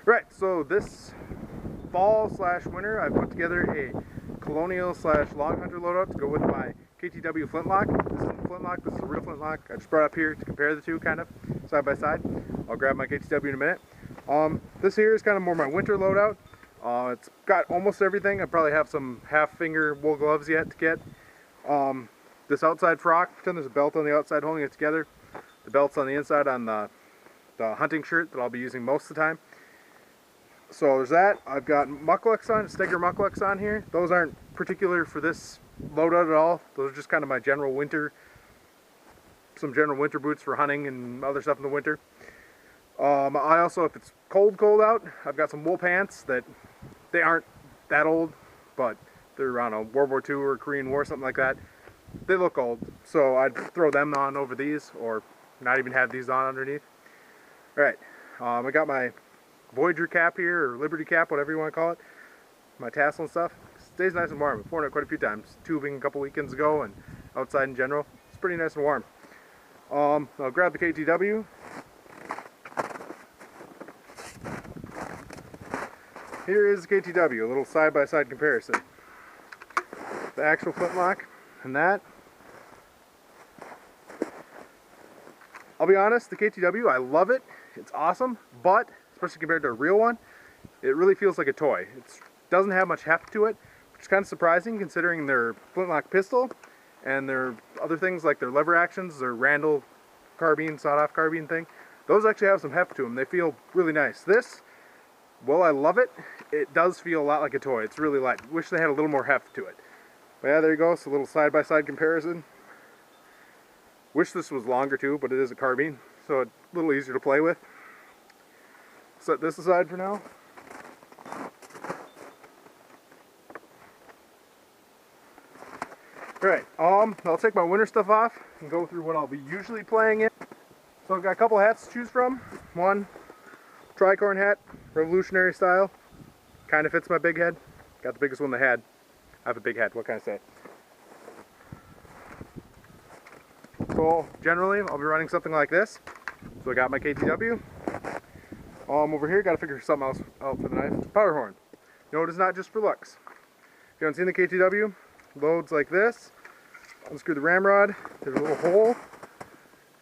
Right, so this fall slash winter I put together a Colonial slash Longhunter loadout to go with my KTW Flintlock. This isn't Flintlock, this is a real Flintlock. I just brought up here to compare the two kind of side by side. I'll grab my KTW in a minute. This here is kind of more my winter loadout. It's got almost everything. I probably have some half finger wool gloves yet to get. This outside frock, pretend there's a belt on the outside holding it together. The belt's on the inside on the hunting shirt that I'll be using most of the time. So there's that. I've got mucklucks on, Steger mucklucks on here. Those aren't particular for this loadout at all. Those are just kind of my general winter, some general winter boots for hunting and other stuff in the winter. I also, if it's cold out, I've got some wool pants that they aren't that old, but they're around a World War II or Korean War, something like that. They look old, so I'd throw them on over these, or not even have these on underneath. Alright, I got my Voyager cap here, or Liberty cap, whatever you want to call it. My tassel and stuff. Stays nice and warm. I've worn it quite a few times. Tubing a couple weekends ago and outside in general. It's pretty nice and warm. I'll grab the KTW. Here is the KTW, a little side-by-side comparison. The actual Flintlock and that. I'll be honest, the KTW, I love it. It's awesome, but especially compared to a real one, it really feels like a toy. It doesn't have much heft to it, which is kind of surprising considering their Flintlock pistol and their other things like their lever actions, their Randall carbine, sawed-off carbine thing. Those actually have some heft to them. They feel really nice. This, well, I love it. It does feel a lot like a toy. It's really light. Wish they had a little more heft to it. But yeah, there you go. It's a little side-by-side comparison. Wish this was longer too, but it is a carbine, so it's a little easier to play with. Set this aside for now. Alright, I'll take my winter stuff off and go through what I'll be usually playing in. So I've got a couple hats to choose from. One, tricorn hat, revolutionary style. Kind of fits my big head. Got the biggest one they had. I have a big head, what can I say? So generally, I'll be running something like this. So I got my KTW. Over here, got to figure something else out for the knife. Powder horn. No, it is not just for looks. If you haven't seen the KTW, loads like this. Unscrew the ramrod. There's a little hole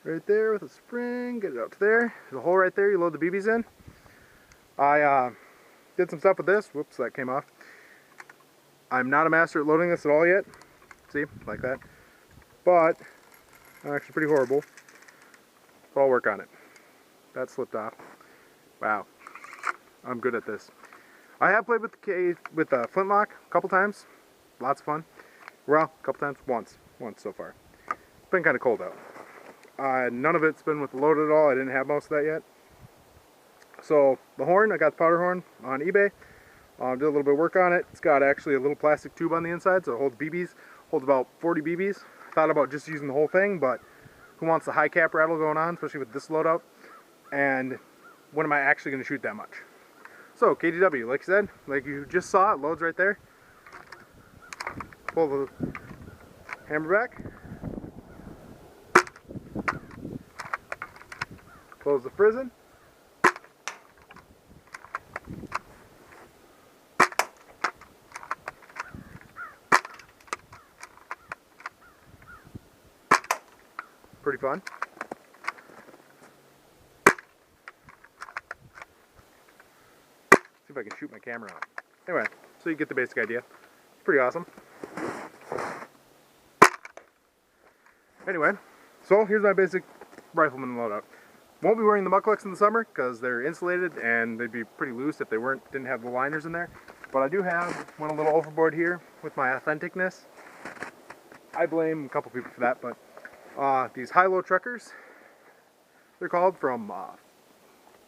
right there with a spring. Get it out to there. There's a hole right there. You load the BBs in. I did some stuff with this. Whoops, that came off. I'm not a master at loading this at all yet. See, like that. But I'm actually pretty horrible. But I'll work on it. That slipped off. Wow, I'm good at this. I have played with the Flintlock a couple times. Lots of fun. Well, a couple times. Once so far. It's been kind of cold out. None of it's been with the loaded at all. I didn't have most of that yet. So the horn, I got the powder horn on eBay. Did a little bit of work on it. It's got actually a little plastic tube on the inside, so it holds BBs. Holds about 40 BBs. Thought about just using the whole thing, but who wants the high cap rattle going on, especially with this loadout? And when am I actually going to shoot that much? So KTW, like I said, like you just saw, it loads right there. Pull the hammer back. Close the frizzen. Pretty fun. See if I can shoot my camera out. Anyway, so you get the basic idea. It's pretty awesome. Anyway, so here's my basic rifleman loadout. Won't be wearing the mucklucks in the summer because they're insulated and they'd be pretty loose if they didn't have the liners in there. But I do went a little overboard here with my authenticness. I blame a couple people for that, but these high-low truckers, they're called, from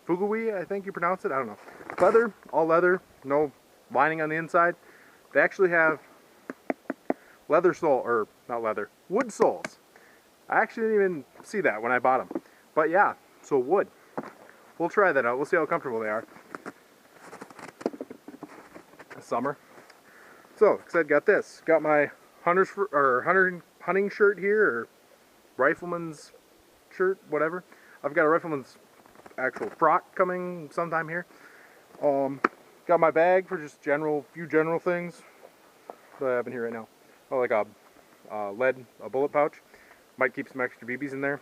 Fugui, I think you pronounce it, I don't know. Leather, all leather, no lining on the inside. They actually have leather sole, or not leather, wood soles. I actually didn't even see that when I bought them. But yeah, so wood. We'll try that out. We'll see how comfortable they are. Summer. So, like I said, got this. Got my hunting shirt here, or rifleman's shirt, whatever. I've got a rifleman's actual frock coming sometime here. Got my bag for just few general things that I have in here right now. Oh, like a bullet pouch. Might keep some extra BBs in there.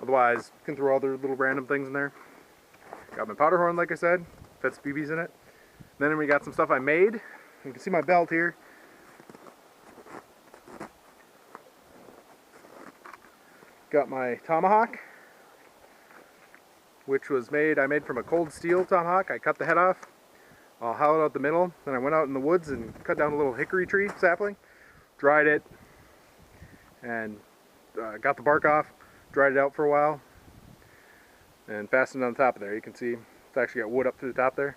Otherwise, you can throw other little random things in there. Got my powder horn, like I said, fits BBs in it. Then we got some stuff I made. You can see my belt here. Got my tomahawk, which I made from a cold steel tomahawk. I cut the head off, hollowed out the middle, then I went out in the woods and cut down a little hickory tree sapling, dried it, and got the bark off, dried it out for a while, and fastened it on the top of there. You can see it's actually got wood up through the top there.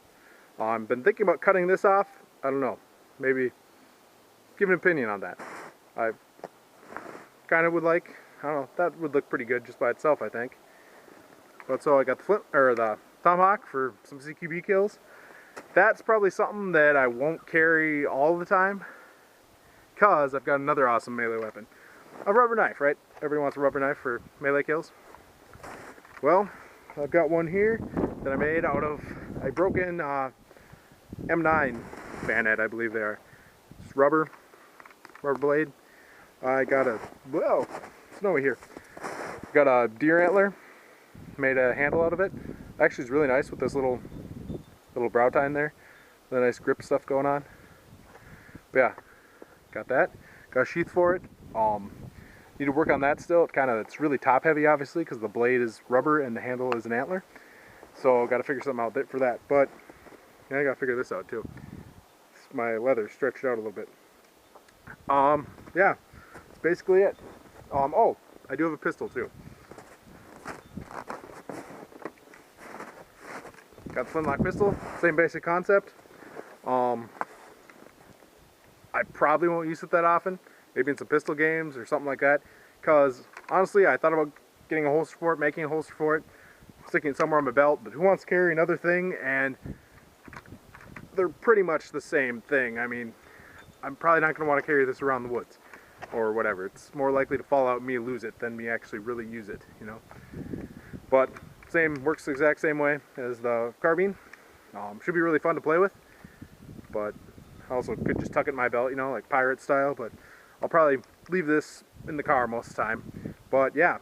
I've been thinking about cutting this off. I don't know, maybe give an opinion on that. I kind of would like, I don't know, that would look pretty good just by itself, I think. But so I got the tomahawk for some CQB kills. That's probably something that I won't carry all the time, because I've got another awesome melee weapon. A rubber knife, right? Everybody wants a rubber knife for melee kills. Well, I've got one here that I made out of a broken M9 bayonet, I believe they are. It's rubber blade. I got snowy here. Got a deer antler, made a handle out of it. Actually, it's really nice with this little brow tine there. The nice grip stuff going on. But yeah, got that. Got a sheath for it. Need to work on that still. It's really top heavy, obviously, because the blade is rubber and the handle is an antler. So got to figure something out for that. But yeah, I got to figure this out too. My leather stretched out a little bit. Yeah, that's basically it. Oh, I do have a pistol too. Got the flintlock pistol, same basic concept. I probably won't use it that often, maybe in some pistol games or something like that, because honestly I thought about getting a holster for it, making a holster for it, sticking it somewhere on my belt, but who wants to carry another thing? And they're pretty much the same thing. I mean, I'm probably not going to want to carry this around the woods or whatever. It's more likely to fall out and me lose it than me actually really use it, you know. But works the exact same way as the carbine. Should be really fun to play with, but I also could just tuck it in my belt, you know, like pirate style, but I'll probably leave this in the car most of the time. But yeah,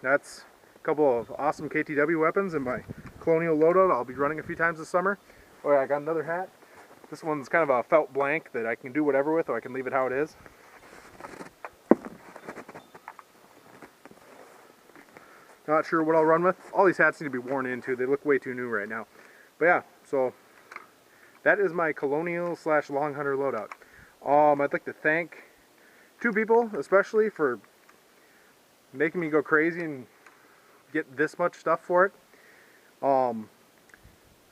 that's a couple of awesome KTW weapons in my Colonial Loadout I'll be running a few times this summer. Oh yeah, I got another hat. This one's kind of a felt blank that I can do whatever with, or I can leave it how it is. Not sure what I'll run with. All these hats need to be worn into. They look way too new right now. But yeah, so that is my Colonial / Longhunter loadout. I'd like to thank two people especially for making me go crazy and get this much stuff for it.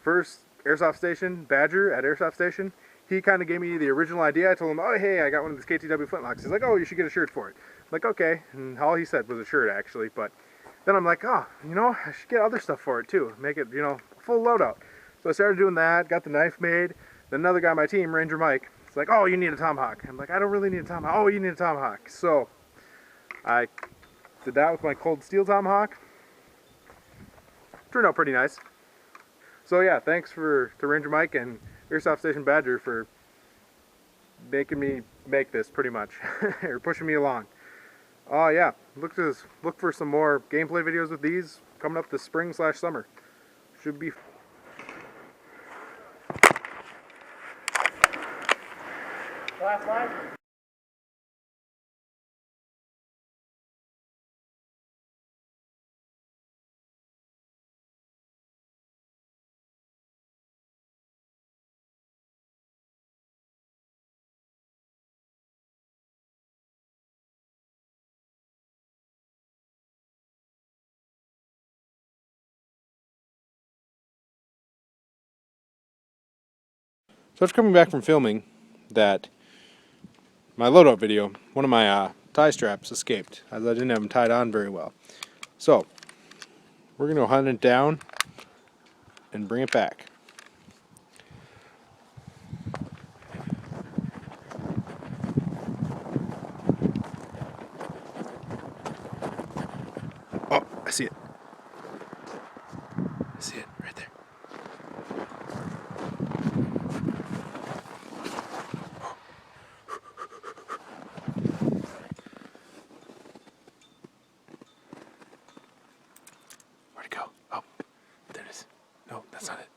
First, Airsoft Station, Badger at Airsoft Station. He kind of gave me the original idea. I told him, oh hey, I got one of these KTW Flintlocks. He's like, oh, you should get a shirt for it. I'm like, okay. And all he said was a shirt actually, but then I'm like, oh, you know, I should get other stuff for it too. Make it, you know, full loadout. So I started doing that, got the knife made. Then another guy on my team, Ranger Mike, is like, oh, you need a tomahawk. I'm like, I don't really need a tomahawk. Oh, you need a tomahawk. So I did that with my cold steel tomahawk. Turned out pretty nice. So yeah, thanks to Ranger Mike and Airsoft Station Badger for making me make this pretty much, or pushing me along. Yeah, look for some more gameplay videos with these coming up this spring / summer. Should be. Last line. So after coming back from filming that, my loadout video, one of my tie straps escaped, as I didn't have them tied on very well. So, we're going to hunt it down and bring it back. Oh, I see it. I see it right there. Where'd it go? Oh, there it is. No, that's not it.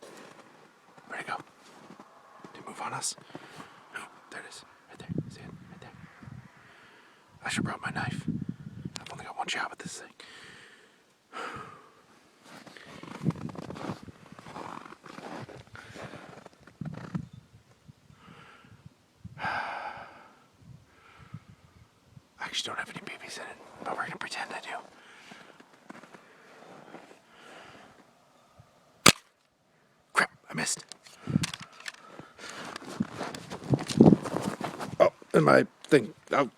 Where'd it go? Did it move on us? No, there it is. Right there. See it? Right there. I should have brought my knife. I've only got one job at this thing. I actually don't have any BBs in it, but we're gonna pretend I do. Crap, I missed. Oh, and my thing. Oh.